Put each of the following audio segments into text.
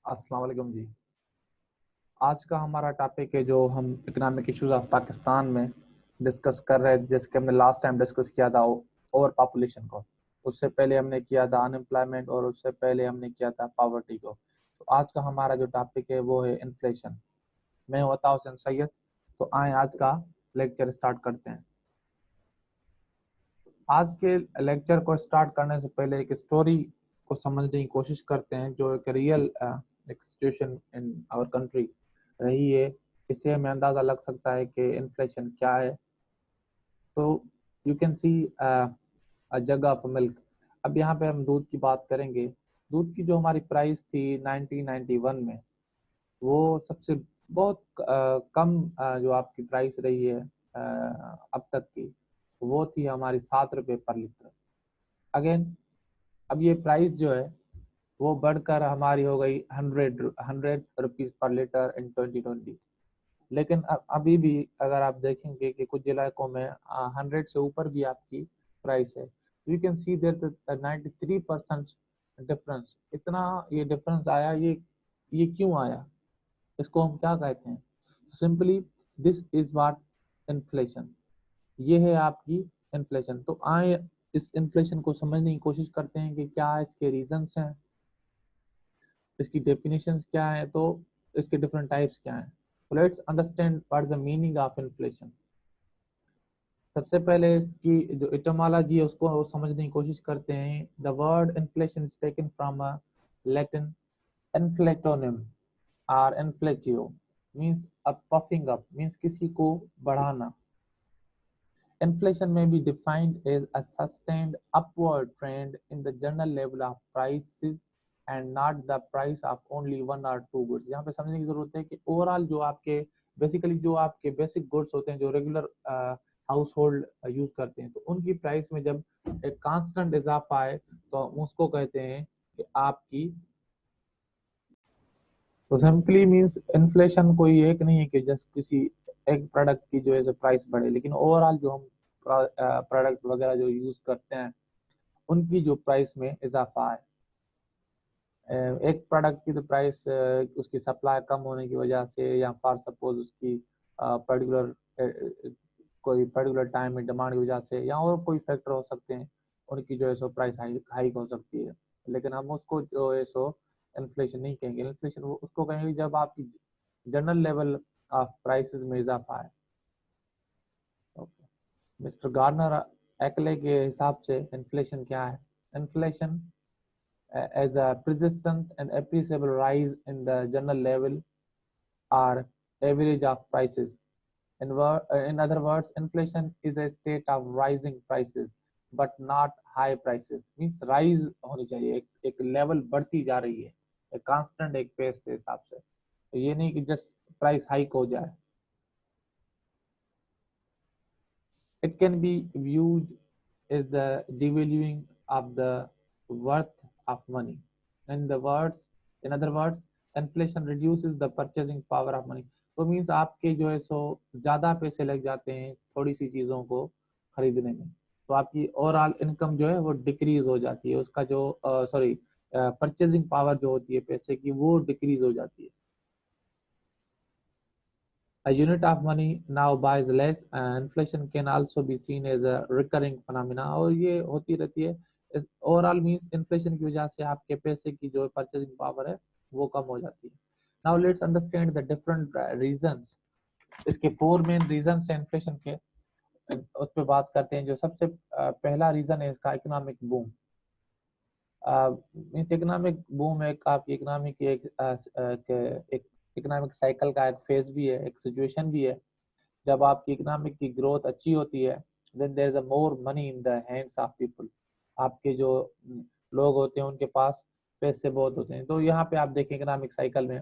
अस्सलाम वालेकुम जी। आज का हमारा टॉपिक है जो हम इकोनॉमिक इश्यूज ऑफ पाकिस्तान में डिस्कस कर रहे थे, जैसे कि हमने लास्ट टाइम डिस्कस किया था ओवर पॉपुलेशन को। उससे पहले हमने किया था अनएम्प्लॉयमेंट और उससे पहले हमने किया था पॉवर्टी को। तो आज का हमारा जो टॉपिक है वो है इन्फ्लेशन। मैं होता हुसैन सैयद। तो आए आज का लेक्चर स्टार्ट करते हैं। आज के लेक्चर को स्टार्ट करने से पहले एक स्टोरी को समझने की कोशिश करते हैं जो एक रियल एक सिचुएशन इन आवर कंट्री रही है। इससे हमें अंदाज़ा लग सकता है कि इन्फ्लेशन क्या है। तो you can C a jug of milk. अब यहाँ पे हम दूध की बात करेंगे। दूध की जो हमारी प्राइस थी 1991 में, वो सबसे बहुत कम जो आपकी प्राइस रही है अब तक की, वो थी हमारी 7 रुपये पर लीटर। अगेन अब ये प्राइस जो है वो बढ़कर हमारी हो गई 100 रुपीज़ पर लीटर इन 2020। लेकिन अभी भी अगर आप देखेंगे कि कुछ इलाकों में 100 से ऊपर भी आपकी प्राइस है। You can see there 93% difference. इतना ये डिफरेंस आया, ये क्यों आया, इसको हम क्या कहते हैं? Simply this is what inflation. ये है आपकी इन्फ्लेशन। तो आए इस इन्फ्लेशन को समझने की कोशिश करते हैं कि क्या इसके रीजंस हैं, इसकी डेफिनेशंस क्या है, तो इसके डिफरेंट टाइप्स क्या हैं। Let's understand what is the meaning of inflation. सबसे पहले इसकी जो इटोमोलॉजी है उसको समझने की कोशिश करते हैं। The word inflation is taken from a Latin इन्फ्लेटोनिम और इन्फ्लेटियो means a puffing up, means किसी को बढ़ाना। Inflation may be defined as a sustained upward trend in the general level of prices and not the price of only one or two goods। यहाँ पे समझने की जरूरत है कि ओवरऑल जो आपके बेसिकली जो आपके बेसिक गुड्स होते हैं जो रेगुलर हाउस होल्ड यूज करते हैं, तो उनकी प्राइस में जब एक कांस्टेंट इजाफा आए तो उसको कहते हैं कि आपकी। तो सिंपली मींस इन्फ्लेशन कोई एक नहीं है कि जस्ट किसी एक प्रोडक्ट की जो है प्राइस बढ़े, लेकिन ओवरऑल जो हम प्रोडक्ट वगैरह जो यूज करते हैं उनकी जो प्राइस में इजाफा है। एक प्रोडक्ट की तो प्राइस उसकी सप्लाई कम होने की वजह से या फॉर सपोज उसकी पर्टिकुलर कोई पर्टिकुलर टाइम में डिमांड की वजह से या और कोई फैक्टर हो सकते हैं, उनकी जो है सो प्राइस हाइक हो सकती है। लेकिन हम उसको जो है सो इन्फ्लेशन नहीं कहेंगे। इन्फ्लेशन उसको कहेंगे जब आपकी जनरल लेवल ऑफ प्राइसेस में इजाफा है। मिस्टर गार्नर एक्ले के हिसाब से इन्फ्लेशन क्या है? Inflation as a persistent and appreciable rise in the general level or average of prices. In other words, inflation is a state of rising prices but not high prices. Means rise होनी चाहिए, एक level बढ़ती जा रही है, एक constant एक pace के हिसाब से। तो ये नहीं कि जस्ट प्राइस हाइक हो जाए। It can be viewed as the devaluing of the worth of money. In the words, in other words, inflation reduces the purchasing power of money. तो मीन्स आपके जो है सो ज्यादा पैसे लग जाते हैं थोड़ी सी चीजों को खरीदने में, तो आपकी ओवरऑल इनकम जो है वो डिक्रीज हो जाती है। उसका जो सॉरी परचेजिंग पावर जो होती है पैसे की वो डिक्रीज हो जाती है। A unit of money now buys less, and inflation can also be seen as a recurring phenomena। और ये होती रहती है। ओवरऑल मींस इन्फ्लेशन की वजह से आपके पैसे की जो परचेजिंग पावर है वो कम हो जाती है। Now let's understand the different reasons. इसके 4 मेन रीजंस हैं इन्फ्लेशन के, उस पर बात करते हैं। जो सबसे पहला रीजन है इसका economic boom. Means economic boom एक आपकी इकोनॉमिक एक इकोनॉमिक साइकिल का एक फेज भी है, एक सिचुएशन भी है। जब आपकी इकोनॉमिक की ग्रोथ अच्छी होती है, then there is a more money in the hands of people. आपके जो लोग होते हैं उनके पास पैसे बहुत होते हैं। तो यहाँ पे आप देखें इकोनॉमिक साइकिल में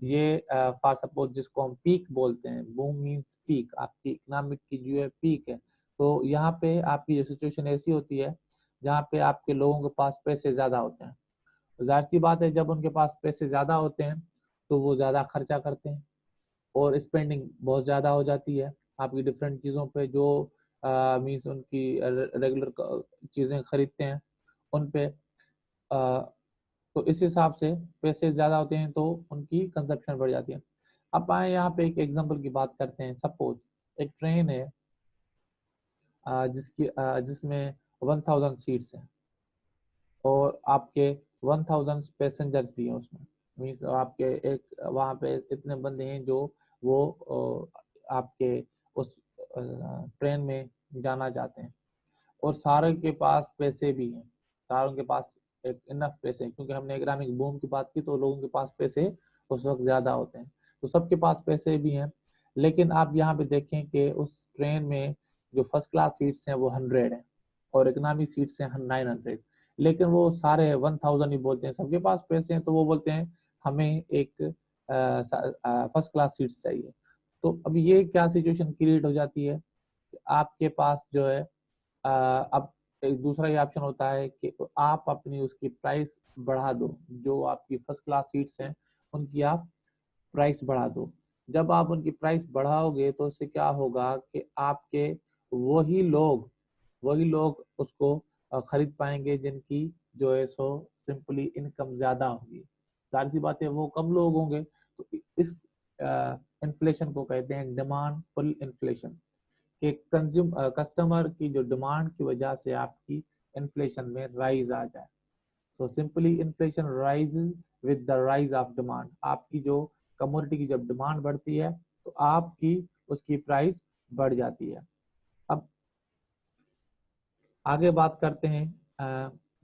ये फॉर सपोज जिसको हम पीक बोलते हैं, बूम मींस पीक, आपकी इकोनॉमिक की जो है पीक है। तो यहाँ पे आपकी जो सिचुएशन ऐसी होती है जहाँ पे आपके लोगों के पास पैसे ज्यादा होते हैं। जाहिर सी बात है जब उनके पास पैसे ज्यादा होते हैं तो वो ज्यादा खर्चा करते हैं और स्पेंडिंग बहुत ज़्यादा हो जाती है आपकी डिफरेंट चीज़ों पे जो मीन्स उनकी रेगुलर चीज़ें खरीदते हैं उन पे। तो इस हिसाब से पैसे ज्यादा होते हैं तो उनकी कंजप्शन बढ़ जाती है। अब आए यहाँ पे एक एग्जांपल की बात करते हैं। सपोज एक ट्रेन है जिसमें 1000 सीट्स हैं और आपके 1000 पैसेंजर्स भी हैं उसमें। मीन्स आपके एक वहाँ पे इतने बंदे हैं जो वो आपके उस ट्रेन में जाना चाहते हैं और सारे के पास पैसे भी हैं, सारों के पास एक इनफ पैसे हैं, क्योंकि हमने इकोनॉमिक बूम की बात की तो लोगों के पास पैसे उस वक्त ज्यादा होते हैं, तो सबके पास पैसे भी हैं। लेकिन आप यहाँ पे देखें कि उस ट्रेन में जो फर्स्ट क्लास सीट्स हैं वो 100 है और इकोनॉमी सीट्स हैं 900, लेकिन वो सारे 1000 ही बोलते हैं, सबके पास पैसे हैं तो वो बोलते हैं हमें एक फर्स्ट क्लास सीट्स चाहिए। तो अब ये क्या सिचुएशन क्रिएट हो जाती है, आपके पास जो है अब एक दूसरा ही ऑप्शन होता है कि आप अपनी उसकी प्राइस बढ़ा दो, जो आपकी फर्स्ट क्लास सीट्स हैं उनकी आप प्राइस बढ़ा दो। जब आप उनकी प्राइस बढ़ाओगे तो उससे क्या होगा कि आपके वही लोग उसको खरीद पाएंगे जिनकी जो है सो सिंपली इनकम ज्यादा होगी। जाहिर सी बात है वो कम लोग होंगे, तो इस इन्फ्लेशन को कहते हैं डिमांड पुल इन्फ्लेशन, कि कस्टमर की जो डिमांड की वजह से आपकी इन्फ्लेशन में राइज आ जाए। So simply inflation rises with the rise of demand. आपकी जो कमोडिटी की जब डिमांड बढ़ती है तो आपकी उसकी प्राइस बढ़ जाती है। अब आगे बात करते हैं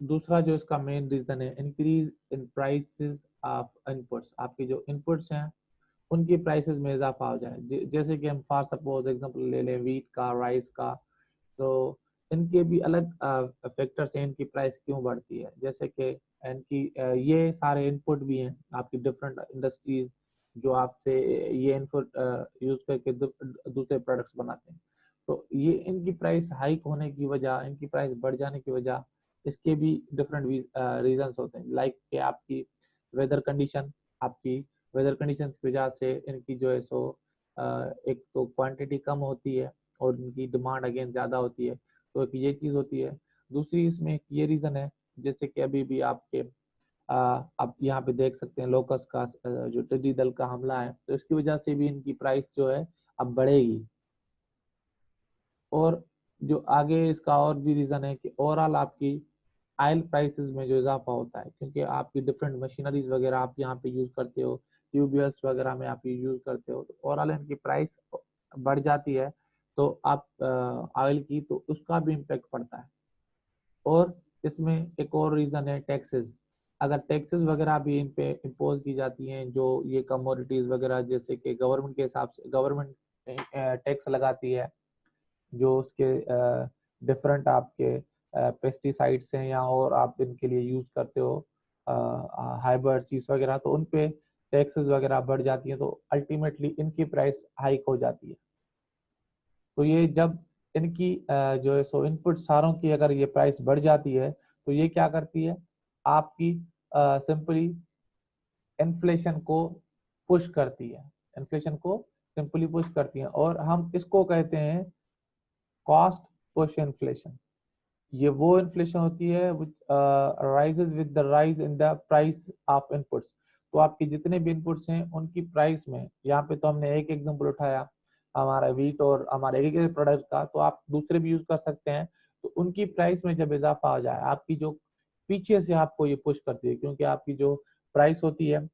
दूसरा जो इसका मेन रीजन है, increase in prices of inputs. आपके जो इनपुट्स हैं उनकी प्राइसेस में इजाफा हो जाए। जैसे कि हम फॉर सपोज एग्जांपल ले लें वीट का, राइस का, तो इनके भी अलग फैक्टर्स हैं इनकी प्राइस क्यों बढ़ती है। जैसे कि इनकी ये सारे इनपुट भी हैं आपकी डिफरेंट इंडस्ट्रीज जो आपसे ये इनपुट यूज करके दूसरे प्रोडक्ट्स बनाते हैं। तो ये इनकी प्राइस हाइक होने की वजह, इनकी प्राइस बढ़ जाने की वजह, इसके भी डिफरेंट रीजंस होते हैं। लाइक कि आपकी वेदर कंडीशन, आपकी वेदर कंडीशन की वजह से इनकी जो है सो एक तो क्वांटिटी कम होती है और इनकी डिमांड अगेन ज़्यादा होती है, तो एक ये चीज़ होती है। दूसरी इसमें एक ये रीज़न है, जैसे कि अभी भी आपके आप यहाँ पे देख सकते हैं लोकस का जो टिड्डी दल का हमला है, तो इसकी वजह से भी इनकी प्राइस जो है अब बढ़ेगी। और जो आगे इसका और भी रीज़न है कि ओवरऑल आपकी ऑयल प्राइसेस में जो इजाफा होता है, क्योंकि आपकी डिफरेंट मशीनरीज वगैरह आप यहाँ पे यूज करते हो, ट्यूबवेल्स वगैरह में आप यूज करते हो, तो ओवरऑल इनकी प्राइस बढ़ जाती है, तो आप ऑयल की, तो उसका भी इम्पेक्ट पड़ता है। और इसमें एक और रीजन है टैक्सेस। अगर टैक्सेस वगैरह भी इन पे इम्पोज की जाती हैं, जो ये कमोडिटीज वगैरह, जैसे कि गवर्नमेंट के हिसाब से गवर्नमेंट टैक्स लगाती है जो उसके डिफरेंट आपके पेस्टिसाइड्स हैं या और आप इनके लिए यूज करते हो हाइब्रिड चीज वगैरह, तो उन पे टैक्सेस वगैरह बढ़ जाती हैं, तो अल्टीमेटली इनकी प्राइस हाइक हो जाती है। तो ये जब इनकी जो है सो इनपुट सारों की अगर ये प्राइस बढ़ जाती है तो ये क्या करती है, आपकी सिंपली इन्फ्लेशन को पुश करती है, इन्फ्लेशन को सिंपली पुश करती है, और हम इसको कहते हैं कॉस्ट पुश इन्फ्लेशन। ये वो इन्फ्लेशन होती है rises with the rise in the price of inputs. तो आपके जितने भी इनपुट्स हैं उनकी प्राइस में, यहाँ पे तो हमने एक एग्जांपल उठाया हमारा वीट और हमारे एक प्रोडक्ट का, तो आप दूसरे भी यूज कर सकते हैं। तो उनकी प्राइस में जब इजाफा हो जाए, आपकी जो पीछे से आपको ये पुश करती है, क्योंकि आपकी जो प्राइस होती है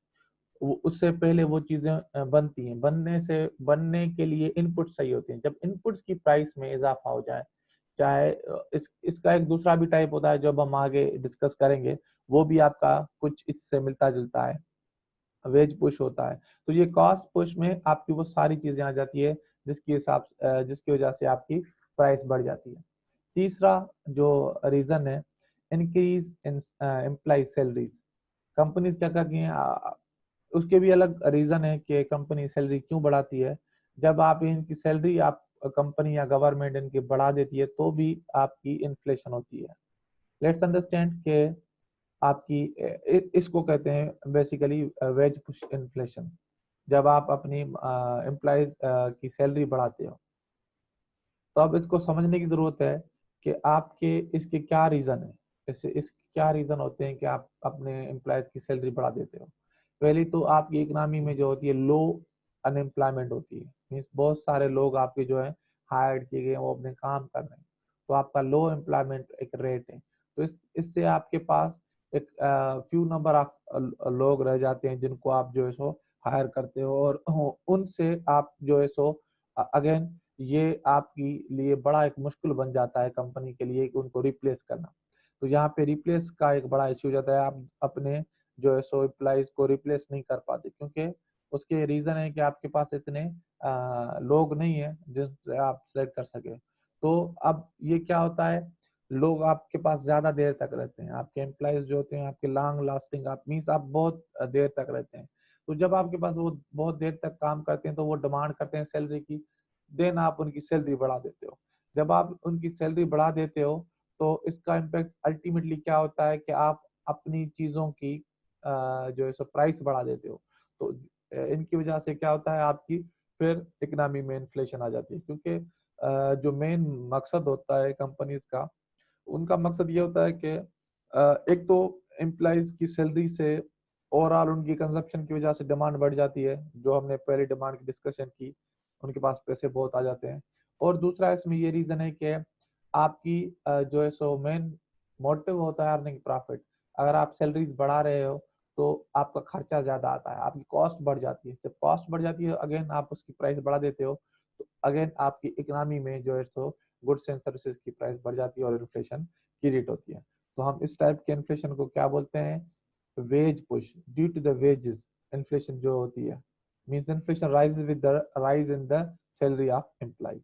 वो उससे पहले वो चीजें बनती हैं, बनने के लिए इनपुट चाहिए होते हैं। जब इनपुट्स की प्राइस में इजाफा हो जाए, चाहे इसका एक दूसरा भी टाइप होता है जो अब हम आगे डिस्कस करेंगे, वो भी आपका कुछ इससे मिलता जुलता है, वेज पुश होता है। तो ये कॉस्ट पुश में आपकी वो सारी चीजें आ जाती है जिसकी वजह से आपकी प्राइस बढ़ जाती है। तीसरा जो रीजन है, increase in employ salaries. Companies क्या करती हैं, उसके भी अलग रीजन है कि कंपनी सैलरी क्यों बढ़ाती है। जब आप इनकी सैलरी आप कंपनी या गवर्नमेंट इनकी बढ़ा देती है तो भी आपकी इन्फ्लेशन होती है। लेट्स अंडरस्टैंड कि आपकी इसको कहते हैं बेसिकली वेज पुश इन्फ्लेशन। जब आप अपनी एम्प्लॉयज की सैलरी बढ़ाते हो, तो अब इसको समझने की जरूरत है कि आपके इसके क्या रीजन है। इस क्या रीजन होते हैं कि आप अपने एम्प्लॉयज की सैलरी बढ़ा देते हो? पहली तो आपकी इकोनॉमी में जो होती है लो अनएम्प्लॉयमेंट होती है, मीन्स बहुत सारे लोग आपके जो है हायर्ड किए गए, वो अपने काम कर रहे हैं, तो आपका लो एम्प्लॉयमेंट एक रेट है। तो इससे आपके पास एक फ्यू नंबर ऑफ लोग रह जाते हैं जिनको आप जो है सो हायर करते हो, और उनसे आप जो है सो अगेन ये आपके लिए बड़ा एक मुश्किल बन जाता है कंपनी के लिए कि उनको रिप्लेस करना। तो यहाँ पे रिप्लेस का एक बड़ा इश्यू हो जाता है, आप अपने जो है सो एम्प्लॉइज को रिप्लेस नहीं कर पाते, क्योंकि उसके रीजन है कि आपके पास इतने लोग नहीं है जिनसे आप सिलेक्ट कर सके। तो अब ये क्या होता है, लोग आपके पास ज्यादा देर तक रहते हैं, आपके एम्प्लॉइज जो होते हैं आपके लॉन्ग लास्टिंग, आप मीन्स आप बहुत देर तक रहते हैं। तो जब आपके पास वो बहुत देर तक काम करते हैं तो वो डिमांड करते हैं सैलरी की, देन आप उनकी सैलरी बढ़ा देते हो। जब आप उनकी सैलरी बढ़ा देते हो तो इसका इम्पैक्ट अल्टीमेटली क्या होता है कि आप अपनी चीजों की जो है सो प्राइस बढ़ा देते हो। तो इनकी वजह से क्या होता है, आपकी फिर इकोनॉमी में इन्फ्लेशन आ जाती है, क्योंकि जो मेन मकसद होता है कंपनीज का, उनका मकसद ये होता है कि एक तो एम्प्लॉइज की सैलरी से ओवरऑल उनकी कंजप्शन की वजह से डिमांड बढ़ जाती है, जो हमने पहले डिमांड की डिस्कशन की, उनके पास पैसे बहुत आ जाते हैं। और दूसरा इसमें ये रीजन है कि आपकी जो है सो मेन मोटिव होता है अर्निंग प्रॉफिट। अगर आप सैलरीज बढ़ा रहे हो तो आपका खर्चा ज्यादा आता है, आपकी कॉस्ट बढ़ जाती है। जब कॉस्ट बढ़ जाती है अगेन आप उसकी प्राइस बढ़ा देते हो, तो अगेन आपकी इकोनॉमी में जो है सो गुड्स एंड सर्विसेज की प्राइस बढ़ जाती है और इन्फ्लेशन की रेट होती है। तो हम इस टाइप के इन्फ्लेशन को क्या बोलते हैं, wage push, due to the wages inflation जो होती है, means inflation rise with the rise in the salary of employees.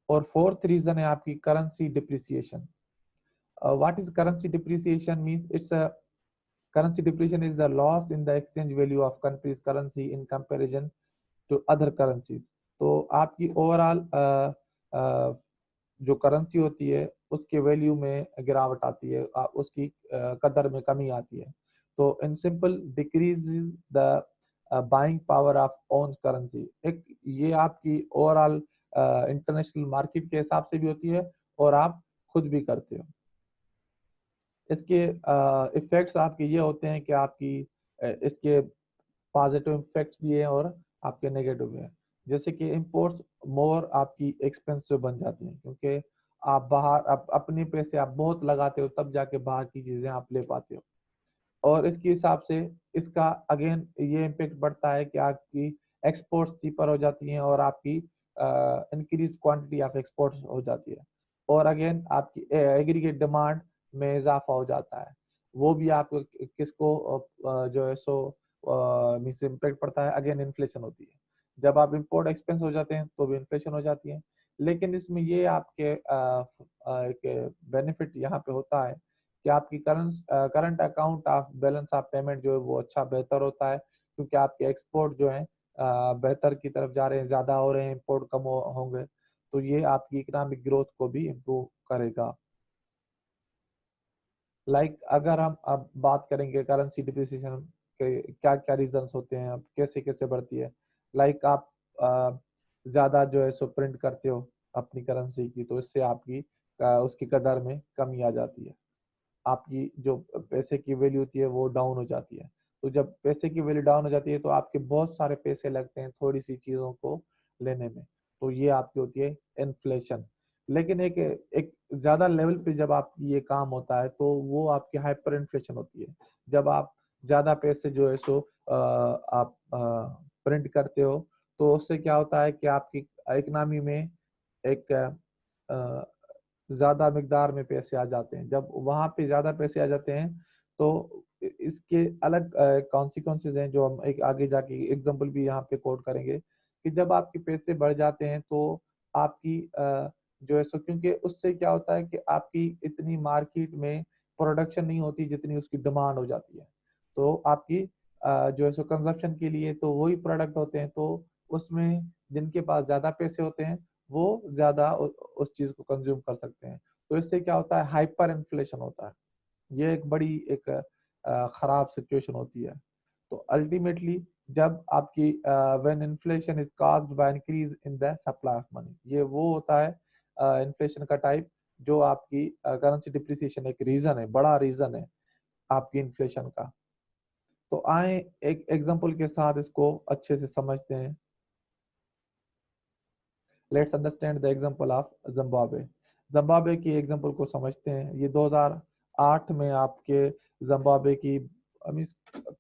और फोर्थ रीजन है आपकी currency depreciation. What is currency depreciation? Means it's a currency depreciation is the loss in the exchange value of country's currency in comparison to other currencies। तो आपकी overall जो currency होती है उसके value में गिरावट आती है, उसकी कदर में कमी आती है। तो in simple decrease the buying power of own currency. एक ये आपकी ओवरऑल इंटरनेशनल मार्केट के हिसाब से भी होती है और आप खुद भी करते हो। इसके इफेक्ट्स आपके ये होते हैं कि आपकी इसके पॉजिटिव इफेक्ट्स भी हैं और आपके नेगेटिव भी हैं। जैसे कि इंपोर्ट्स मोर आपकी एक्सपेंसिव बन जाती हैं, क्योंकि आप बाहर अपने पैसे आप बहुत लगाते हो तब जाके बाहर की चीजें आप ले पाते हो। और इसके हिसाब से इसका अगेन ये इम्पेक्ट बढ़ता है कि आपकी एक्सपोर्ट्स चीपर हो जाती हैं और आपकी इंक्रीज क्वांटिटी ऑफ एक्सपोर्ट्स हो जाती है, और अगेन आपकी एग्रीगेट डिमांड में इजाफा हो जाता है। वो भी आपको किसको जो है सो मीन्स इम्पेक्ट पड़ता है, अगेन इन्फ्लेशन होती है। जब आप इम्पोर्ट एक्सपेंस हो जाते हैं तो भी इन्फ्लेशन हो जाती है। लेकिन इसमें ये आपके एक बेनिफिट यहाँ पे होता है कि आपकी current account of balance of payment जो है वो अच्छा बेहतर होता है, क्योंकि आपके एक्सपोर्ट जो है बेहतर की तरफ जा रहे हैं, ज्यादा हो रहे हैं, इम्पोर्ट कम होंगे, तो ये आपकी इकोनॉमिक ग्रोथ को भी इम्प्रूव करेगा। अगर हम अब बात करेंगे करेंसी डिप्रिसिएशन के क्या क्या रीजंस होते हैं, अब कैसे कैसे बढ़ती है। आप ज्यादा जो है सो प्रिंट करते हो अपनी करेंसी की, तो इससे आपकी उसकी कदर में कमी आ जाती है, आपकी जो पैसे की वैल्यू होती है वो डाउन हो जाती है। तो जब पैसे की वैल्यू डाउन हो जाती है तो आपके बहुत सारे पैसे लगते हैं थोड़ी सी चीजों को लेने में, तो ये आपकी होती है इन्फ्लेशन। लेकिन एक एक ज्यादा लेवल पे जब आपकी ये काम होता है तो वो आपकी हाइपर इन्फ्लेशन होती है। जब आप ज्यादा पैसे जो है सो आप प्रिंट करते हो, तो उससे क्या होता है कि आपकी इकोनॉमी में एक ज्यादा मिकदार में पैसे आ जाते हैं। जब वहां पे ज्यादा पैसे आ जाते हैं तो इसके अलग कॉन्सिक्वेंसेज हैं, जो हम एक आगे जाके एग्जांपल भी यहाँ पे कोट करेंगे कि जब आपके पैसे बढ़ जाते हैं तो आपकी जो है सो, क्योंकि उससे क्या होता है कि आपकी इतनी मार्केट में प्रोडक्शन नहीं होती जितनी उसकी डिमांड हो जाती है। तो आपकी जो है सो कंजप्शन के लिए तो वही प्रोडक्ट होते हैं, तो उसमें जिनके पास ज्यादा पैसे होते हैं वो ज्यादा उस चीज को कंज्यूम कर सकते हैं। तो इससे क्या होता है, हाइपर इन्फ्लेशन होता है। ये एक बड़ी एक खराब सिचुएशन होती है। तो अल्टीमेटली जब आपकी when inflation is caused by increase in the supply of money, ये वो होता है इन्फ्लेशन का टाइप जो आपकी करेंसी डिप्रिसिएशन एक रीजन है, बड़ा रीजन है आपकी इन्फ्लेशन का। तो आए एक एग्जांपल के साथ इसको अच्छे से समझते हैं। Let's understand the example of Zimbabwe. Zimbabwe की एग्जांपल को समझते हैं। ये 2008 में आपके जिम्बाब्वे की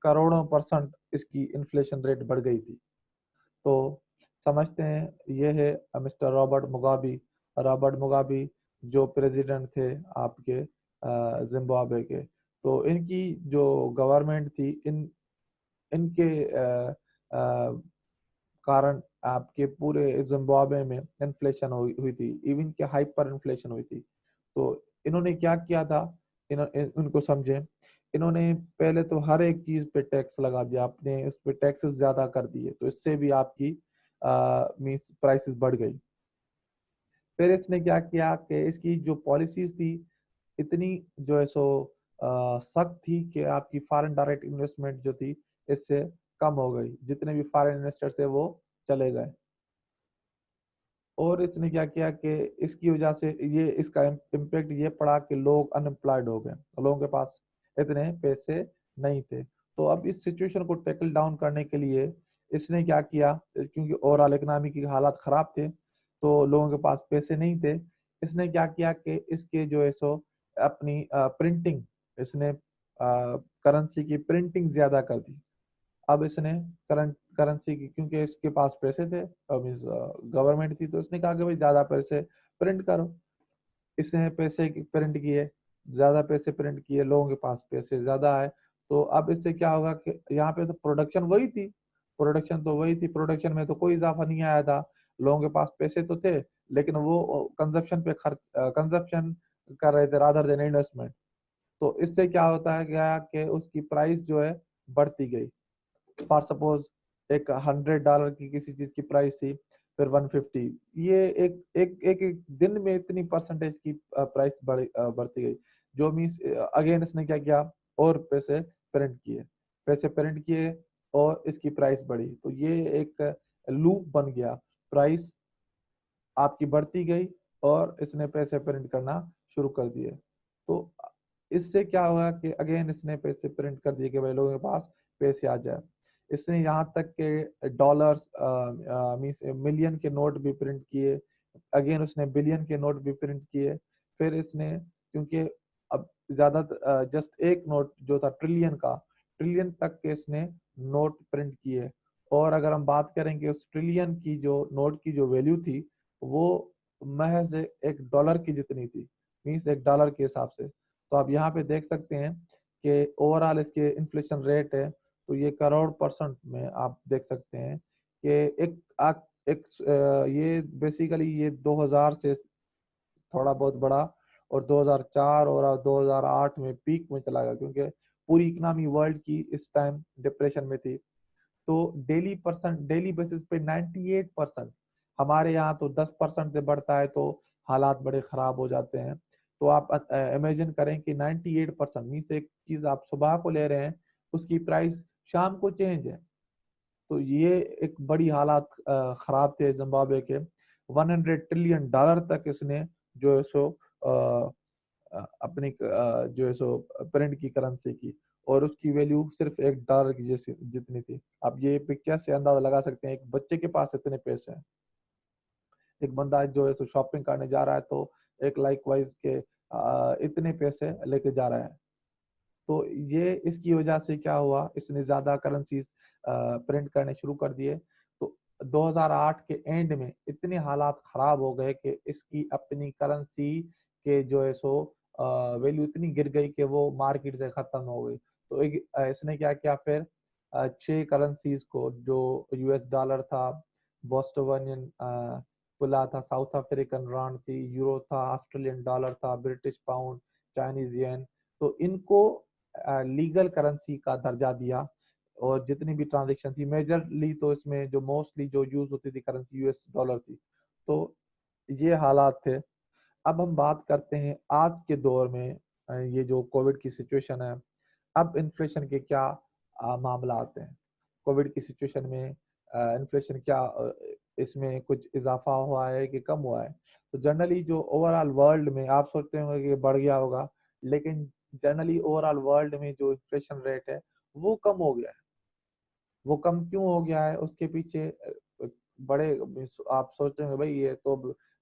करोड़ों % इसकी इन्फ्लेशन रेट बढ़ गई थी। तो समझते हैं, ये है mister Robert Mugabe. Robert Mugabe जो प्रेसिडेंट थे आपके जिम्बाब्वे के। तो इनकी जो गवर्नमेंट थी, इनके कारण आपके पूरे जिम्बाब्वे में इन्फ्लेशन हुई थी, इवन के हाइपर इन्फ्लेशन हुई थी। तो इन्होंने क्या किया था, उनको समझे। इन्होंने पहले तो हर एक चीज पे टैक्स लगा दिया, आपने उस पे टैक्सेस ज्यादा कर दिए, तो इससे भी आपकी मीन्स प्राइसेस बढ़ गई। फिर इसने क्या किया कि इसकी जो पॉलिसीज थी इतनी जो है सो सख्त थी कि आपकी फॉरेन डायरेक्ट इन्वेस्टमेंट जो थी इससे कम हो गई, जितने भी फॉरेन इन्वेस्टर थे वो चले गए। और इसने क्या किया कि इसकी वजह से ये इसका इम्पैक्ट ये पड़ा कि लोग अनएम्प्लॉयड हो गए, लोगों के पास इतने पैसे नहीं थे। तो अब इस सिचुएशन को टैकल डाउन करने के लिए इसने क्या किया, क्योंकि ओवरऑल इकोनॉमी की हालात खराब थे तो लोगों के पास पैसे नहीं थे। इसने क्या किया कि इसके जो है सो अपनी प्रिंटिंग, इसने करेंसी की प्रिंटिंग ज्यादा कर दी। अब इसने करंट करेंसी की, क्योंकि इसके पास पैसे थे, मीन्स गवर्नमेंट थी, तो इसने कहा कि भाई ज्यादा पैसे प्रिंट करो। इसने पैसे प्रिंट किए, ज्यादा पैसे प्रिंट किए, लोगों के पास पैसे ज्यादा है। तो अब इससे क्या होगा कि यहाँ पे तो प्रोडक्शन वही थी, प्रोडक्शन में तो कोई इजाफा नहीं आया था। लोगों के पास पैसे तो थे, लेकिन वो कंजप्शन पे खर्च कंजप्शन कर रहे थे रादर देन इन्वेस्टमेंट। तो इससे क्या होता है गया कि उसकी प्राइस जो है बढ़ती गई। फॉर सपोज एक $100 की किसी चीज की प्राइस थी, फिर 150, ये एक दिन में इतनी परसेंटेज की प्राइस बढ़ती गई। जो मीन्स अगेन इसने क्या किया, और पैसे प्रिंट किए और इसकी प्राइस बढ़ी। तो ये एक लूप बन गया, प्राइस आपकी बढ़ती गई और इसने पैसे प्रिंट करना शुरू कर दिए। तो इससे क्या हुआ कि अगेन इसने पैसे प्रिंट कर दिए कि भाई लोगों के पास पैसे आ जाए। इसने यहाँ तक के डॉलर्स मीन्स मिलियन के नोट भी प्रिंट किए, अगेन उसने बिलियन के नोट भी प्रिंट किए। फिर इसने, क्योंकि अब ज्यादा जस्ट एक नोट जो था ट्रिलियन तक के इसने नोट प्रिंट किए। और अगर हम बात करेंगे उस ट्रिलियन की जो नोट की जो वैल्यू थी, वो महज $1 की जितनी थी, मीन्स $1 के हिसाब से। तो आप यहाँ पे देख सकते हैं कि ओवरऑल इसके इन्फ्लेशन रेट है, तो ये करोड़ % में आप देख सकते हैं कि ये बेसिकली ये 2000 से थोड़ा बहुत बढ़ा, और 2004 और 2008 में पीक में चला गया, क्योंकि पूरी इकोनॉमी वर्ल्ड की इस टाइम डिप्रेशन में थी। तो डेली बेसिस पे 98%, हमारे यहाँ तो 10% से बढ़ता है तो हालात बड़े खराब हो जाते हैं। तो आप इमेजिन करें कि 98% मीन्स एक चीज आप सुबह को ले रहे हैं, उसकी प्राइस शाम को चेंज है। तो ये एक बड़ी हालात खराब थे जिम्बाब्वे के। $100 ट्रिलियन तक इसने जो है सो अपनी जो है सो प्रिंट की करेंसी की, और उसकी वैल्यू सिर्फ $1 की जैसी जितनी थी। आप ये पे कैसे अंदाजा लगा सकते हैं, एक बच्चे के पास इतने पैसे हैं, एक बंदा जो है सो शॉपिंग करने जा रहा है तो एक लाइक वाइज के इतने पैसे लेके जा रहा है। तो ये इसकी वजह से क्या हुआ, इसने ज्यादा करेंसीज प्रिंट करने शुरू कर दिए। तो 2008 के एंड में इतने हालात खराब हो गए कि इसकी अपनी करेंसी के जो है सो वैल्यू इतनी गिर गई कि वो मार्केट से खत्म हो गई। तो इसने क्या किया फिर, 6 करेंसीज को, जो US डॉलर था, बोस्टोनियन पुला था, साउथ अफ्रीकन रांड थी, यूरो था, ऑस्ट्रेलियन डॉलर था, ब्रिटिश पाउंड, चाइनीज येन, तो इनको लीगल करेंसी का दर्जा दिया। और जितनी भी ट्रांजेक्शन थी मेजरली, तो इसमें जो मोस्टली जो यूज होती थी करेंसी US डॉलर थी। तो ये हालात थे। अब हम बात करते हैं आज के दौर में, ये जो कोविड की सिचुएशन है, अब इन्फ्लेशन के क्या मामला आते हैं। कोविड की सिचुएशन में इन्फ्लेशन क्या इसमें कुछ इजाफा हुआ है कि कम हुआ है। तो जनरली जो ओवरऑल वर्ल्ड में आप सोचते होंगे कि बढ़ गया होगा, लेकिन जनरली ओवरऑल वर्ल्ड में जो इन्फ्लेशन रेट है वो कम हो गया है। वो कम क्यों हो गया है, उसके पीछे बड़े, आप सोचते होंगे भाई ये तो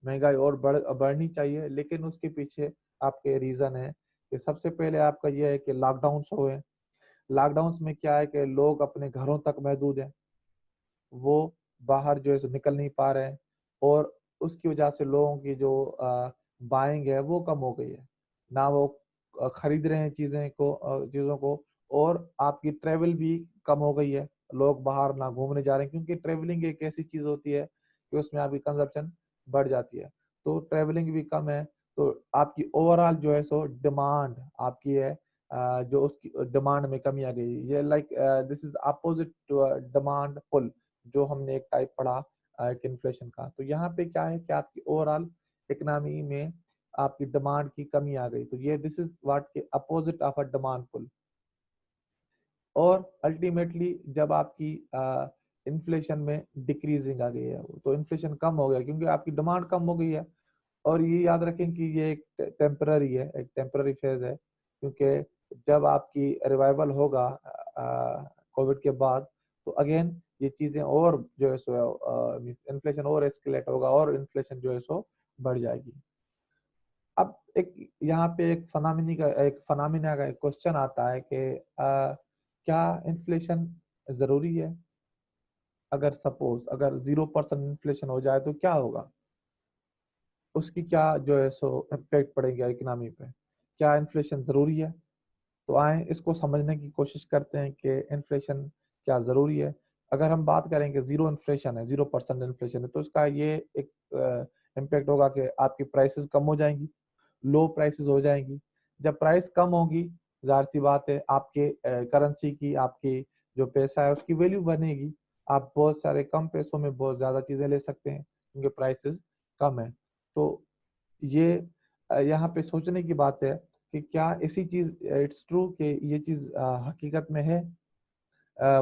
महंगाई और बढ़नी चाहिए, लेकिन उसके पीछे आपके रीजन है कि सबसे पहले आपका ये है कि लॉकडाउन हुए। लॉकडाउन में क्या है कि लोग अपने घरों तक महदूद हैं, वो बाहर जो है सो निकल नहीं पा रहे हैं, और उसकी वजह से लोगों की जो बाइंग है वो कम हो गई है, ना वो खरीद रहे हैं चीज़ों को, और आपकी ट्रेवल भी कम हो गई है। लोग बाहर ना घूमने जा रहे हैं, क्योंकि ट्रेवलिंग एक ऐसी चीज़ होती है कि उसमें आपकी कंजप्शन बढ़ जाती है। तो ट्रेवलिंग भी कम है, तो आपकी ओवरऑल जो है सो डिमांड आपकी है, जो उसकी डिमांड में कमी आ गई। ये like this is opposite to demand pull, जो हमने एक टाइप पढ़ा एक इन्फ्लेशन का। तो यहाँ पे क्या है कि आपकी ओवरऑल इकोनॉमी में आपकी डिमांड की कमी आ गई, तो ये दिस इज व्हाट के opposite of a demand pull. और अल्टीमेटली जब आपकी इन्फ्लेशन में डिक्रीजिंग आ गई है, तो इन्फ्लेशन कम हो गया क्योंकि आपकी डिमांड कम हो गई है। और ये याद रखें कि ये एक टेम्पररी है, एक टेम्पररी फेज है, क्योंकि जब आपकी रिवाइवल होगा कोविड के बाद, तो अगेन ये चीजें और जो है सो इन्फ्लेशन और एस्केलेट होगा, और इन्फ्लेशन जो है सो बढ़ जाएगी। अब एक यहाँ पे एक फनामिना का एक क्वेश्चन आता है कि क्या इन्फ्लेशन जरूरी है? अगर सपोज अगर 0% इन्फ्लेशन हो जाए तो क्या होगा, उसकी क्या जो है सो इम्पैक्ट पड़ेगा इकोनॉमी पे? क्या इन्फ्लेशन जरूरी है? तो आए इसको समझने की कोशिश करते हैं कि इन्फ्लेशन क्या जरूरी है। अगर हम बात करें कि जीरो इन्फ्लेशन है, 0% इन्फ्लेशन है, तो इसका ये एक इम्पैक्ट होगा कि आपकी प्राइसेस कम हो जाएंगी, लो प्राइसेस हो जाएंगी। जब प्राइस कम होगी, जाहिर सी बात है आपके करेंसी की, आपकी जो पैसा है उसकी वैल्यू बनेगी। आप बहुत सारे कम पैसों में बहुत ज्यादा चीजें ले सकते हैं, क्योंकि प्राइसेस कम है। तो ये यहाँ पे सोचने की बात है कि क्या इसी चीज इट्स ट्रू कि ये चीज हकीकत में है।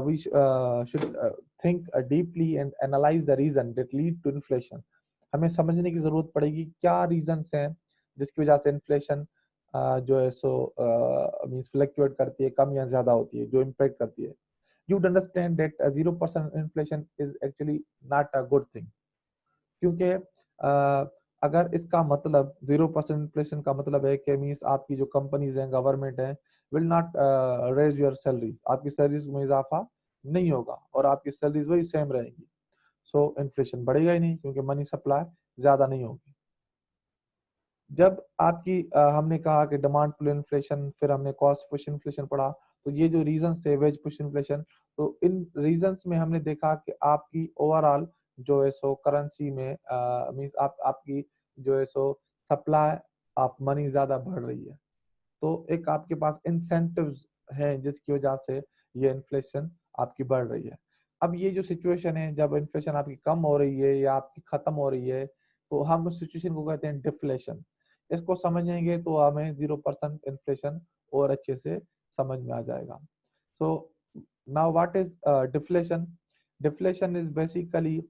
We should think deeply and analyse the reason that lead to inflation. हमें समझने की जरूरत पड़ेगी क्या रीजंस हैं जिसकी वजह से इन्फ्लेशन जो है सो मींस फ्लक्चुएट करती है, कम या ज्यादा होती है, जो इम्पैक्ट करती है। You would understand that 0% inflation is actually not a good thing, क्योंकि अगर इसका मतलब 0% इन्फ्लेशन का मतलब है कि मीन्स आपकी जो कंपनीज हैं, गवर्नमेंट है, will not raise your salaries, आपकी सैलरीज में इजाफा नहीं होगा और आपकी सैलरीज वही सेम रहेगी। सो इन्फ्लेशन बढ़ेगा ही नहीं, क्योंकि मनी सप्लाई ज्यादा नहीं होगी। जब आपकी हमने कहा कि डिमांड पुल इन्फ्लेशन, फिर हमने कॉस्ट पुश इन्फ्लेशन पढ़ा, तो ये जो रीजन थे वेज पुश इन्फ्लेशन, तो इन रीजंस में हमने देखा कि आपकी ओवरऑल जो है सो करेंसी में मींस आपकी जो है सो सप्लाई ऑफ मनी ज्यादा बढ़ रही है। तो एक आपके पास इंसेंटिव्स हैं जिसकी वजह से ये इन्फ्लेशन आपकी बढ़ रही है। अब ये जो सिचुएशन है जब इन्फ्लेशन आपकी कम हो रही है या आपकी खत्म हो रही है, तो हम उस सिचुएशन को कहते हैं डिफ्लेशन। इसको समझेंगे तो हमें 0% इन्फ्लेशन और अच्छे से समझ में आ जाएगा। So now what is deflation? Deflation is basically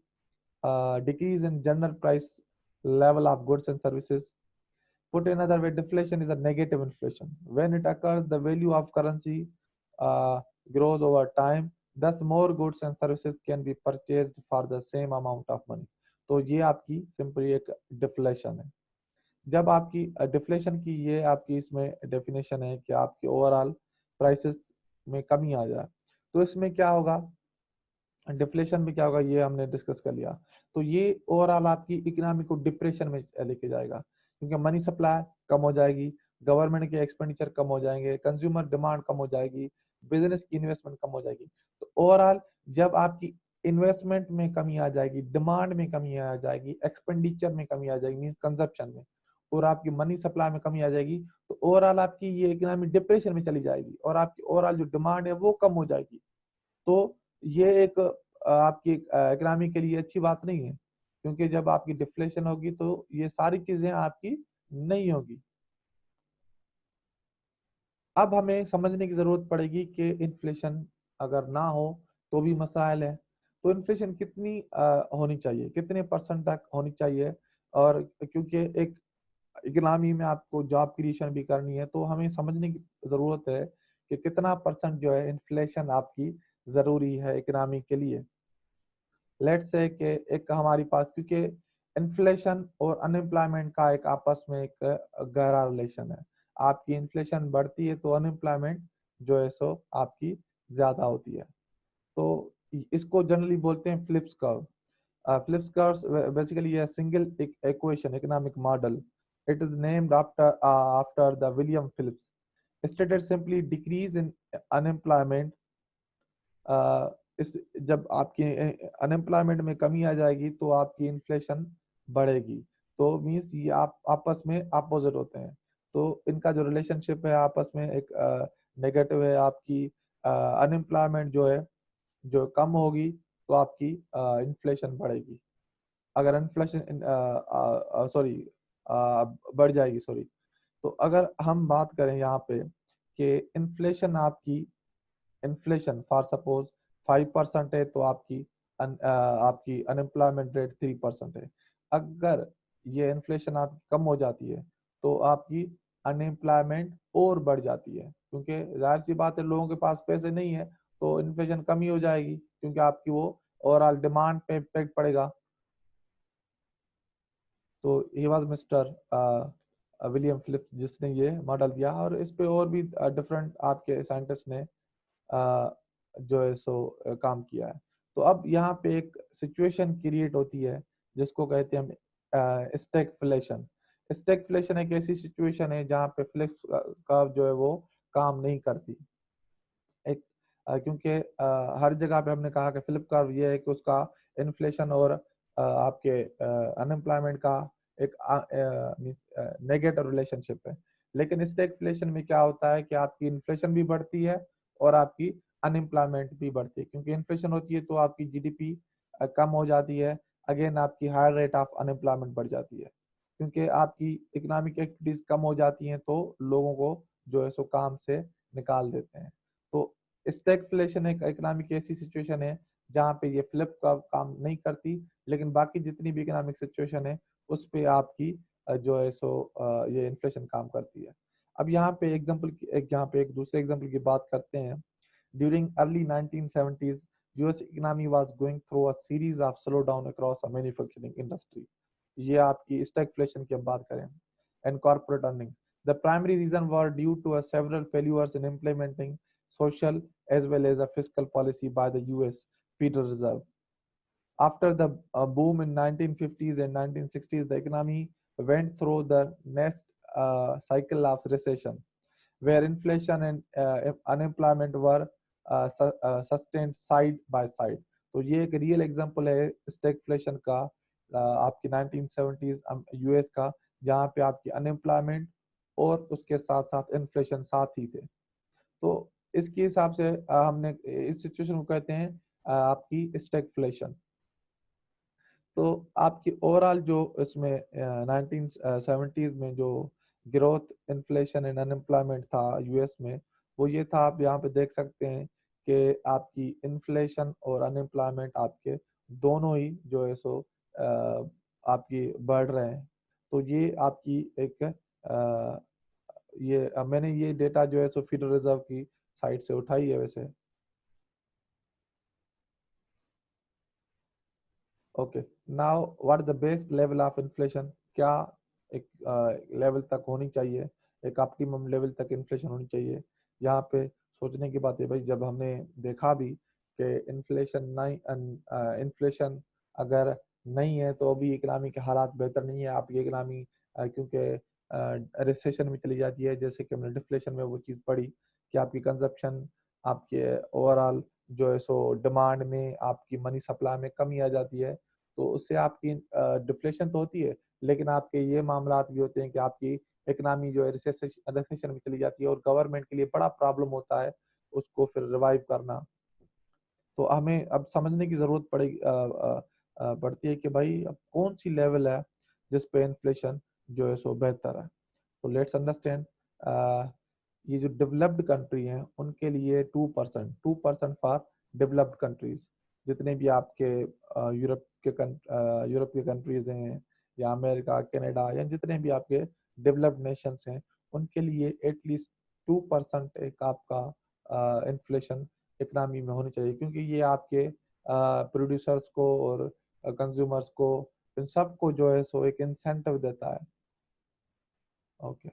decrease in general price level of goods and services. Put another way, deflation is a negative inflation. When it occurs, the value of currency grows over time. Thus, more goods and services can be purchased for the same amount of money. तो ये आपकी simply एक deflation है। जब आपकी deflation की ये आपकी इसमें डेफिनेशन है कि आपकी ओवरऑल प्राइसेस में कमी आ जाए, तो इसमें क्या होगा, डिफ्लेशन में क्या होगा ये हमने डिस्कस कर लिया। तो ये ओवरऑल आपकी इकोनॉमी को डिप्रेशन में लेके जाएगा, क्योंकि मनी सप्लाई कम हो जाएगी, गवर्नमेंट के एक्सपेंडिचर कम हो जाएंगे, कंज्यूमर डिमांड कम हो जाएगी, बिजनेस की इन्वेस्टमेंट कम हो जाएगी। तो ओवरऑल जब आपकी इन्वेस्टमेंट में कमी आ जाएगी, डिमांड में कमी आ जाएगी, एक्सपेंडिचर में कमी आ जाएगी मीन कंजप्शन में, और आपकी मनी सप्लाई में कमी आ जाएगी, तो ओवरऑल आपकी ये इकोनॉमी डिप्रेशन में चली जाएगी और आपकी ओवरऑल जो डिमांड है वो कम हो जाएगी। तो ये एक आपकी इकोनॉमी के लिए अच्छी बात नहीं है, क्योंकि जब आपकी डिफ्लेशन होगी तो ये सारी चीजें आपकी नहीं होगी। अब हमें समझने की जरूरत पड़ेगी कि इन्फ्लेशन अगर ना हो तो भी मसाइल है, तो इन्फ्लेशन कितनी होनी चाहिए, कितने परसेंट तक होनी चाहिए। और क्योंकि एक इकोनॉमी में आपको जॉब क्रिएशन भी करनी है, तो हमें समझने की जरूरत है कि कितना परसेंट जो है इन्फ्लेशन आपकी जरूरी है इकोनॉमी के लिए। लेट्स से कि एक हमारी पास, क्योंकि इन्फ्लेशन और अनएम्प्लॉयमेंट का एक आपस में एक गहरा रिलेशन है। आपकी इन्फ्लेशन बढ़ती है तो अनएम्प्लॉयमेंट जो है सो आपकी ज्यादा होती है। तो इसको जनरली बोलते हैं Phillips curve. Phillips curve basically a single equation economic model. It is named after the William Phillips. Stated simply, decrease in unemployment. इस जब आपकी अनएम्प्लॉयमेंट में कमी आ जाएगी तो आपकी इन्फ्लेशन बढ़ेगी। तो मीन्स ये आप आपस में अपोजिट होते हैं। तो इनका जो रिलेशनशिप है आपस में एक नेगेटिव है। आपकी अनएम्प्लॉयमेंट जो है जो कम होगी तो आपकी इन्फ्लेशन बढ़ेगी। अगर इन्फ्लेशन सॉरी बढ़ जाएगी, सॉरी। तो अगर हम बात करें यहाँ पे कि इन्फ्लेशन फॉर सपोज 5% है तो आपकी अनएम्प्लॉयमेंट रेट 3% है। अगर ये इन्फ्लेशन आपकी कम हो जाती है तो आपकी अनएम्प्लॉयमेंट और बढ़ जाती है, क्योंकि जाहिर सी बात है लोगों के पास पैसे नहीं है तो इन्फ्लेशन कम ही हो जाएगी, क्योंकि आपकी वो ओवरऑल डिमांड पे इम्पैक्ट पड़ेगा। तो he was mister William Phillips जिसने ये मॉडल दिया, और इस पे और भी डिफरेंट आपके साइंटिस्ट ने जो है सो काम किया है। तो अब यहाँ पे एक सिचुएशन क्रिएट होती है जिसको कहते हैं हम स्टैगफ्लेशन। स्टैगफ्लेशन एक ऐसी सिचुएशन है जहाँ पे फ्लिप्स कर्व जो है वो काम नहीं करती। एक क्योंकि हर जगह पे हमने कहा कि फ्लिप कर्व ये है कि उसका इन्फ्लेशन और आपके अनएम्प्लॉयमेंट का एक नेगेटिव रिलेशनशिप है। लेकिन स्टैगफ्लेशन में क्या होता है कि आपकी इन्फ्लेशन भी बढ़ती है और आपकी अनएम्प्लॉयमेंट भी बढ़ती है। क्योंकि इन्फ्लेशन होती है तो आपकी जीडीपी कम हो जाती है, अगेन आपकी हायर रेट ऑफ अनएम्प्लॉयमेंट बढ़ जाती है। क्योंकि आपकी इकोनॉमिक एक्टिविटीज कम हो जाती हैं तो लोगों को जो है सो काम से निकाल देते हैं। तो स्टैगफ्लेशन एक इकोनॉमिक ऐसी सिचुएशन है जहाँ पे ये फ्लिप का काम नहीं करती, लेकिन बाकी जितनी भी इकोनॉमिक सिचुएशन है उस पे आपकी जो है सो ये इन्फ्लेशन काम करती है। अब यहाँ पे एक दूसरे एग्जांपल की बात करते हैं। During early 1970s, US economy was going through a series of slow down across a manufacturing industry. ये आपकी स्टैगफ्लेशन की हम बात करें। And corporate earnings, the primary reason were due to several failures in implementing social as well as a fiscal policy by the US Federal Reserve. After the boom in 1950s and 1960s, the economy went through the next cycle of recession, where inflation and unemployment were sustained side by side. तो ये एक real example है stagflation का आपकी 1970s US का, जहाँ पे आपकी अनएम्प्लॉयमेंट और उसके साथ साथ इन्फ्लेशन साथ ही थे। तो इसके हिसाब से हमने इस सिचुएशन को कहते हैं आपकी स्टैगफ्लेशन। तो आपकी ओवरऑल जो इसमें 1970s में जो ग्रोथ इन्फ्लेशन एंड अनएम्प्लॉयमेंट था यूएस में, वो ये था। आप यहाँ पे देख सकते हैं कि आपकी इन्फ्लेशन और अनएम्प्लॉयमेंट आपके दोनों ही जो है सो आपकी बढ़ रहे हैं। तो ये आपकी एक मैंने ये डेटा जो है सो फेडरल रिजर्व की साइट से उठाई है वैसे। Okay, now what is the best level of inflation? क्या एक लेवल तक होनी चाहिए, एक ऑप्टिमम लेवल तक इन्फ्लेशन होनी चाहिए? यहाँ पे सोचने की बात है भाई, जब हमने देखा भी कि इन्फ्लेशन अगर नहीं है तो अभी इकोनॉमी के हालात बेहतर नहीं है। आपकी इकोनॉमी क्योंकि रिसेशन में चली जाती है, जैसे कि हमने डिफ्लेशन में वो चीज़ पढ़ी कि आपकी कंजप्शन, आपके ओवरऑल जो है सो डिमांड में, आपकी मनी सप्लाई में कमी आ जाती है। तो उससे आपकी डिफ्लेशन तो होती है, लेकिन आपके ये मामला भी होते हैं कि आपकी इकोनॉमी जो है रिसेशन में चली जाती है और गवर्नमेंट के लिए बड़ा प्रॉब्लम होता है उसको फिर रिवाइव करना। तो हमें अब समझने की जरूरत पड़ती है कि भाई अब कौन सी लेवल है जिस पे इन्फ्लेशन जो है सो बेहतर है। तो लेट्स अंडरस्टैंड, ये जो डेवलप्ड कंट्री हैं उनके लिए 2% फॉर डेवलप्ड कंट्रीज, जितने भी आपके यूरोप के कंट्रीज हैं या अमेरिका, कनाडा या जितने भी आपके डेवलप्ड नेशंस हैं, उनके लिए एटलीस्ट 2% एक आपका इन्फ्लेशन इकनॉमी में होनी चाहिए, क्योंकि ये आपके प्रोड्यूसर्स को और कंज्यूमर्स को, इन सबको जो है सो एक इंसेंटिव देता है। Okay,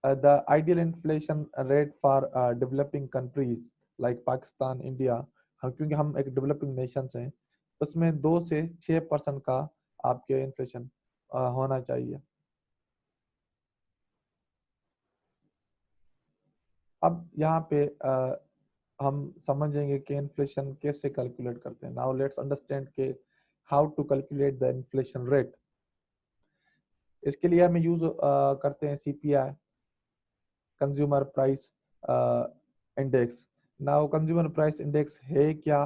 the ideal inflation rate for developing countries like Pakistan, India, हम क्योंकि हम एक डेवलपिंग नेशंस हैं, उसमें 2 से 6% का आपके इन्फ्लेशन होना चाहिए। अब यहाँ पे हम समझेंगे कि इन्फ्लेशन कैसे कैलकुलेट करते हैं। नाउ लेट्स अंडरस्टैंड के how to calculate the inflation rate. इसके लिए हम यूज करते हैं CPI, consumer price index. Now consumer price index है क्या?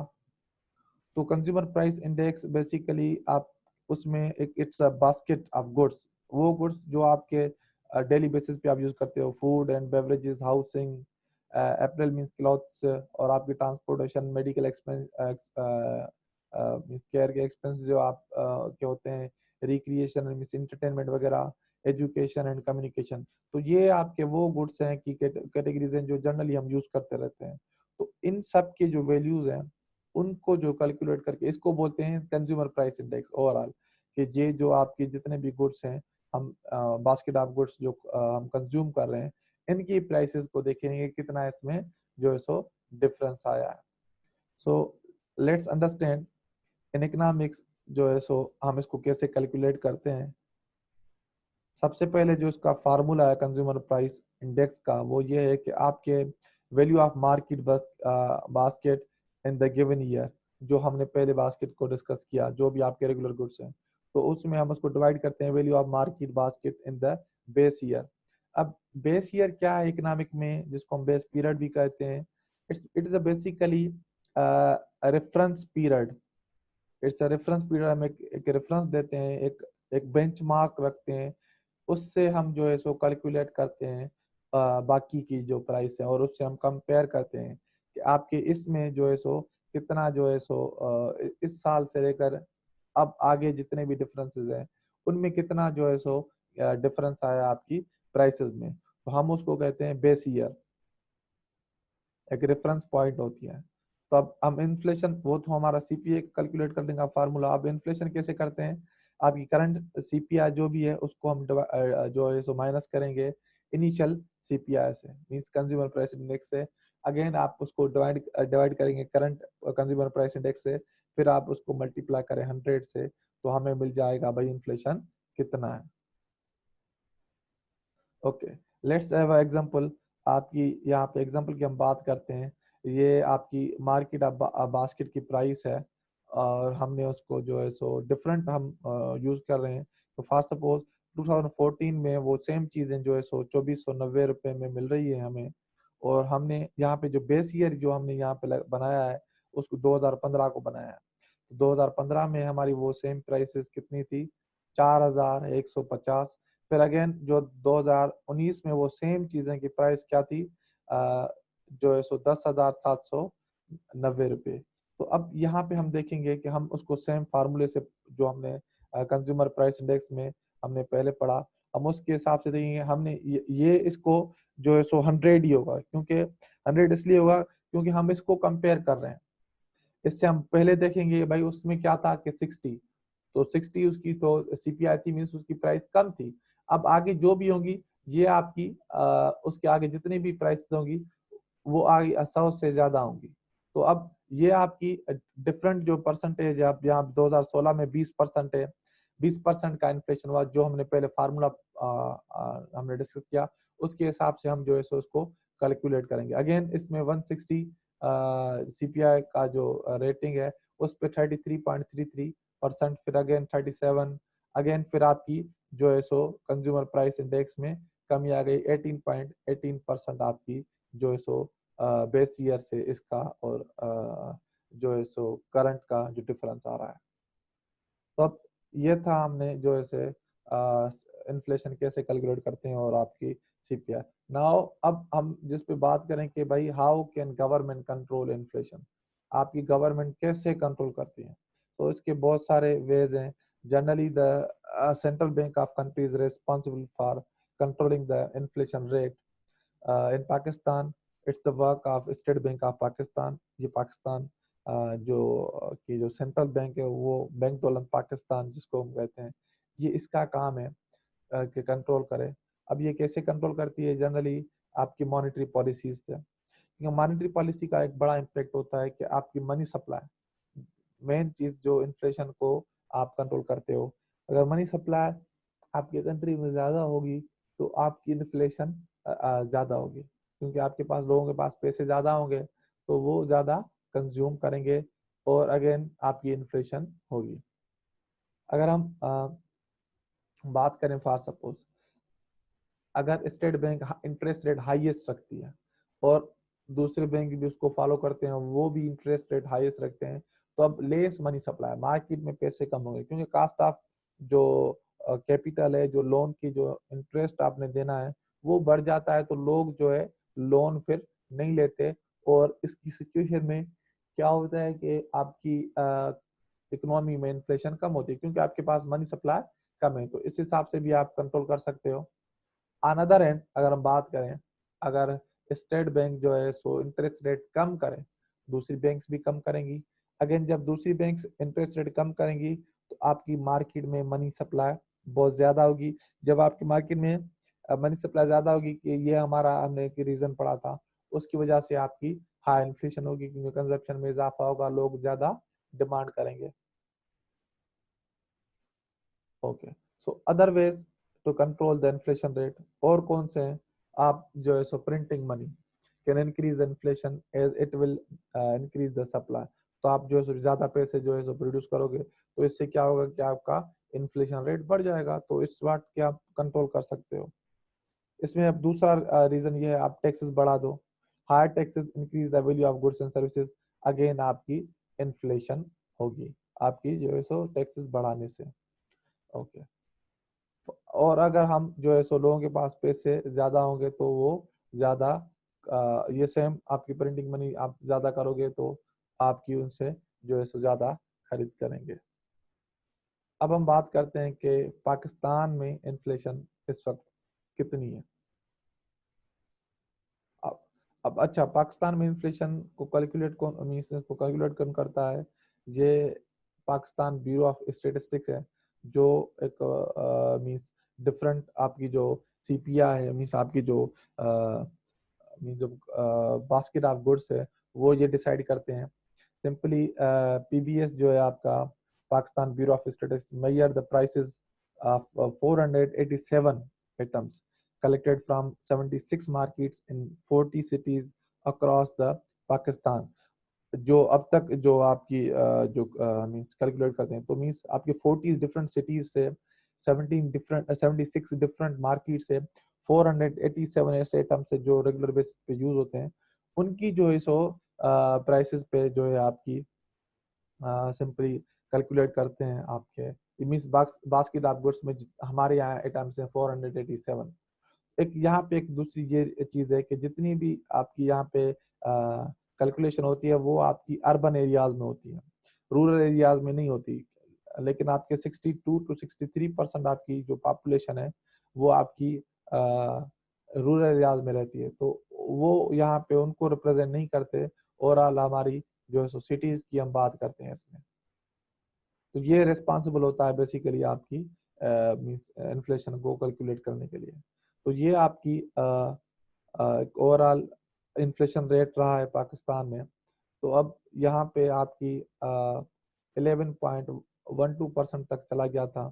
तो कंज्यूमर प्राइस इंडेक्स बेसिकली आप उसमें एक it's a basket of goods, वो गुड्स जो आपके डेली बेसिस पे आप यूज करते हो, food and beverages, housing, April means clothes, और आपकी ट्रांसपोर्टेशन, मेडिकल एक्सपेंस, केयर के एक्सपेंस जो आप के होते हैं, रिक्रिएशन मींस इंटरटेनमेंट वगैरह, एजुकेशन एंड कम्युनिकेशन। तो ये आपके वो गुड्स हैं कि कैटेगरीज हैं जो जनरली हम यूज करते रहते हैं। तो इन सब के जो वैल्यूज हैं उनको जो कैलकुलेट करके इसको बोलते हैं कंज्यूमर प्राइस इंडेक्स ओवरऑल, कि ये जो आपके जितने भी गुड्स हैं, हम बास्केट ऑफ गुड्स जो हम कंज्यूम कर रहे हैं, इनकी प्राइसेस को देखेंगे कितना इसमें जो है सो डिफरेंस आया है। So let's understand in economics जो है सो हम इसको कैसे कैलकुलेट करते हैं। सबसे पहले जो इसका फार्मूला है कंज्यूमर प्राइस इंडेक्स का, वो ये है कि आपके value of market basket in the given year, जो हमने पहले बास्केट को डिस्कस किया, जो भी आपके रेगुलर गुड्स हैं, तो उसमें हम उसको डिवाइड करते हैं value of market basket in the base year. अब बेस ईयर क्या है इकोनॉमिक में, जिसको हम बेस पीरियड भी कहते हैं? It is basically reference period. It's a reference period, हम एक रेफरेंस देते हैं, एक बेंचमार्क रखते हैं, उससे हम जो है सो कैलकुलेट करते हैं बाकी की जो प्राइस है, और उससे हम कंपेयर करते हैं कि आपके इसमें जो है सो कितना जो है सो इस साल से लेकर अब आगे जितने भी डिफरेंसेस हैं उनमें कितना जो है सो डिफरेंस आया आपकी प्राइसेस में। तो हम उसको कहते हैं बेस ईयर, एक रेफरेंस पॉइंट होती है। तो अब हम इन्फ्लेशन, वो तो हमारा सीपीए कैलकुलेट करने का फार्मूला। अब इन्फ्लेशन कैसे करते हैं? आपकी करंट सीपीआई जो भी है उसको हम जो है सो माइनस करेंगे इनिशियल सीपीआई से, मींस कंज्यूमर प्राइस इंडेक्स से। अगेन आप उसको डिवाइड करेंगे करंट कंज्यूमर प्राइस इंडेक्स से, फिर आप उसको मल्टीप्लाई करें 100 से, तो हमें मिल जाएगा भाई इन्फ्लेशन कितना है। Okay, let's have a example. आपकी यहाँ पे एग्जांपल की हम बात करते हैं। ये आपकी मार्केट बास्केट की प्राइस है, और हमने उसको जो है सो डिफरेंट हम यूज कर रहे हैं। तो फर्स्ट सपोज 2014 में वो सेम चीजें जो है सो 2490 रुपये में मिल रही है हमें, और हमने यहाँ पे जो बेस ईयर जो हमने यहाँ पे बनाया है उसको 2015 को बनाया है। 2015 में हमारी वो सेम प्राइसेस कितनी थी? 4150। फिर अगेन जो 2019 में वो सेम चीजें की प्राइस क्या थी? जो है सो 10,790 रुपये। तो अब यहाँ पे हम देखेंगे कि हम उसको सेम फार्मूले से, जो हमने कंज्यूमर प्राइस इंडेक्स में हमने पहले पढ़ा, हम उसके हिसाब से देखेंगे। हमने ये इसको जो है सो 100 ही होगा, क्योंकि 100 इसलिए होगा क्योंकि हम इसको कंपेयर कर रहे हैं। इससे हम पहले देखेंगे भाई उसमें क्या था कि 60, तो 60 उसकी तो सीपीआई थी, मीन्स उसकी प्राइस कम थी। अब आगे जो भी होंगी ये आपकी उसके आगे जितनी भी प्राइस होंगी वो आगे 100 से ज्यादा होंगी। तो अब ये आपकी डिफरेंट जो परसेंटेज है, अब यहाँ 2016 में 20% है, 20% का इन्फ्लेशन हुआ, जो हमने पहले फार्मूला हमने डिस्कस किया, उसके हिसाब से हम जो है सो उसको कैलकुलेट करेंगे। अगेन इसमें 160 सीपीआई का जो रेटिंग है उस पर 33.33%, फिर अगेन 37, अगेन फिर आपकी जो है सो कंज्यूमर प्राइस इंडेक्स में कमी आ गई 18.18% आपकी जो है सो बेस ईयर से इसका, और जो है सो करंट का जो डिफरेंस आ रहा है। तो अब ये था हमने जो है इन्फ्लेशन कैसे कैलकुलेट करते हैं और आपकी सीपीआई। नाउ अब हम जिस पे बात करें कि भाई how can government control inflation. आपकी गवर्नमेंट कैसे कंट्रोल करती है? तो इसके बहुत सारे वेज हैं। Generally the central bank of country is responsible for controlling the inflation rate. In Pakistan it's the work of state bank of Pakistan. ये पाकिस्तान जो सेंट्रल बैंक है, वो बैंक दौलत पाकिस्तान जिसको हम कहते हैं, ये इसका काम है कि कंट्रोल करे। अब ये कैसे कंट्रोल करती है? जनरली आपकी मॉनेटरी पॉलिसीज से। मॉनेटरी पॉलिसी का एक बड़ा इम्पैक्ट होता है कि आपकी मनी सप्लाई, मेन चीज जो इन्फ्लेशन को आप कंट्रोल करते हो। अगर मनी सप्लाई आपकी कंट्री में ज्यादा होगी तो आपकी इन्फ्लेशन ज्यादा होगी, क्योंकि आपके पास, लोगों के पास पैसे ज्यादा होंगे तो वो ज्यादा कंज्यूम करेंगे और अगेन आपकी इन्फ्लेशन होगी। अगर हम बात करें फॉर सपोज, अगर state bank interest rate highest रखती है और दूसरे बैंक भी उसको फॉलो करते हैं, वो भी इंटरेस्ट रेट हाईएस्ट रखते हैं, तो अब लेस मनी सप्लाई, मार्केट में पैसे कम होंगे, क्योंकि कास्ट ऑफ जो कैपिटल है, जो लोन की जो इंटरेस्ट आपने देना है वो बढ़ जाता है, तो लोग जो है लोन फिर नहीं लेते। और इसकी सिचुएशन में क्या होता है कि आपकी इकोनॉमी में इन्फ्लेशन कम होती है, क्योंकि आपके पास मनी सप्लाई कम है। तो इस हिसाब से भी आप कंट्रोल कर सकते हो। अनदर एंड अगर हम बात करें, अगर स्टेट बैंक जो है सो इंटरेस्ट रेट कम करे, दूसरी बैंक्स भी कम करेंगी। अगेन जब दूसरी बैंक्स इंटरेस्ट रेट कम करेंगी तो आपकी मार्केट में मनी सप्लाई बहुत ज्यादा होगी। जब आपकी मार्केट में मनी सप्लाई ज्यादा होगी, कि ये हमारा हमने एक रीजन पढ़ा था, उसकी वजह से आपकी हाई इन्फ्लेशन होगी, क्योंकि कंजप्शन में इजाफा होगा, लोग ज्यादा डिमांड करेंगे। Okay, so other ways to control the inflation rate और कौन से हैं? आप जो है so printing money can increase the inflation as it will increase the supply. तो आप जो है सो ज्यादा पैसे जो है सो प्रोड्यूस करोगे, तो इससे क्या होगा कि आपका इन्फ्लेशन रेट बढ़ जाएगा। तो इस बात के आप कंट्रोल कर सकते हो। इसमें अब दूसरा रीजन ये है, आप टैक्सेस बढ़ा दो। Higher taxes increase the value of goods and services, again आपकी इन्फ्लेशन होगी, आपकी जो है सो टैक्सेस बढ़ाने से। ओके, और अगर हम जो है सो लोगों के पास पैसे ज्यादा होंगे तो वो ज्यादा ये सेम आपकी प्रिंटिंग मनी आप ज्यादा करोगे तो आपकी उनसे जो है सो ज्यादा खरीद करेंगे। अब हम बात करते हैं कि पाकिस्तान में इन्फ्लेशन इस वक्त कितनी है। अब अच्छा, पाकिस्तान में इन्फ्लेशन को कैलकुलेट कौन करता है? ये पाकिस्तान ब्यूरो ऑफ स्टेटिस्टिक्स है, जो एक मींस डिफरेंट आपकी जो सीपीआई है, मींस आपकी जो मींस जो बास्केट ऑफ गुड्स है, वो ये डिसाइड करते हैं। सिंपली पीबीएस जो है आपका, Pakistan bureau of statistics, measure the prices of 487 items collected from 76 markets in 40 cities across the Pakistan। जो अब तक जो आपकी जो मींस कैलकुलेट करते हैं, तो मींस आपके 40 डिफरेंट सिटीज से 76 डिफरेंट मार्केट से 487 ऐसे आइटम से जो रेगुलर बेसिस पे यूज होते हैं, उनकी जो है सो प्राइसेस पे जो है आपकी सिंपली कैलकुलेट करते हैं आपके। मींस बास्केट ऑफ गुड्स में हमारे यहाँ आइटम्स हैं 487। एक यहाँ पे एक दूसरी ये चीज है कि जितनी भी आपकी यहाँ पे कैलकुलेशन होती है, वो आपकी अर्बन एरियाज में होती है, रूरल एरियाज में नहीं होती। लेकिन आपके 62 to 63% आपकी जो पॉपुलेशन है वो आपकी रूरल एरियाज में रहती है, तो वो यहाँ पे उनको रिप्रेजेंट नहीं करते। ओवरऑल हमारी जो है सिटीज की हम बात करते हैं इसमें, तो ये रिस्पॉन्सिबल होता है बेसिकली आपकी मींस इन्फ्लेशन को कैलकुलेट करने के लिए। तो ये आपकी ओवरऑल इन्फ्लेशन रेट रहा है पाकिस्तान में। तो अब यहाँ पे आपकी 11.12% तक चला गया था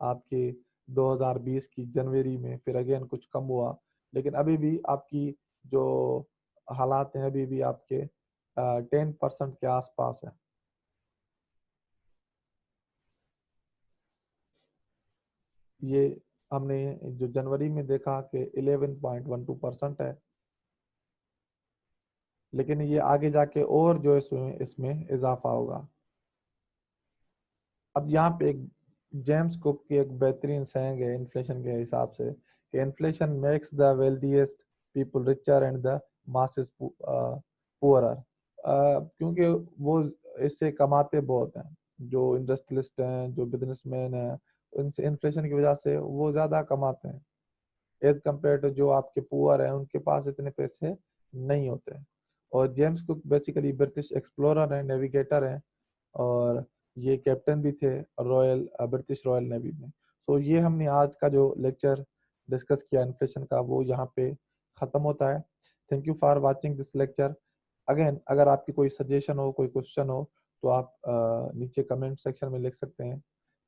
आपके 2020 की जनवरी में, फिर अगेन कुछ कम हुआ, लेकिन अभी भी आपकी जो हालात हैं अभी भी आपके 10% के आसपास है। ये हमने जो जनवरी में देखा कि 11.12% है, लेकिन ये आगे जाके और जो है इसमें इजाफा होगा। अब यहाँ पे एक जेम्स कुक की एक बेहतरीन saying है इन्फ्लेशन के हिसाब से, कि inflation makes the wealthiest people richer and the masses poorer. क्योंकि वो इससे कमाते बहुत हैं, जो इंडस्ट्रियलिस्ट हैं, जो बिजनेसमैन हैं, उनसे इन्फ्लेशन की वजह से वो ज़्यादा कमाते हैं एज कम्पेयर टू जो आपके पुअर हैं, उनके पास इतने पैसे नहीं होते हैं। और James cook basically British explorer हैं, नेविगेटर हैं, और ये कैप्टन भी थे रॉयल ब्रिटिश रॉयल नेवी में। तो ये हमने आज का जो लेक्चर डिस्कस किया इन्फ्लेशन का, वो यहाँ पे ख़त्म होता है। Thank you for watching this lecture. Again, अगर आपकी कोई सजेशन हो, कोई क्वेश्चन हो, तो आप नीचे कमेंट सेक्शन में लिख सकते हैं।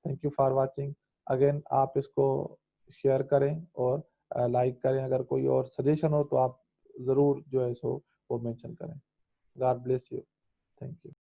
Thank you for watching. Again, आप इसको शेयर करें और लाइक करें। अगर कोई और सजेशन हो तो आप ज़रूर जो है सो वो मेंशन करें। God bless you. Thank you.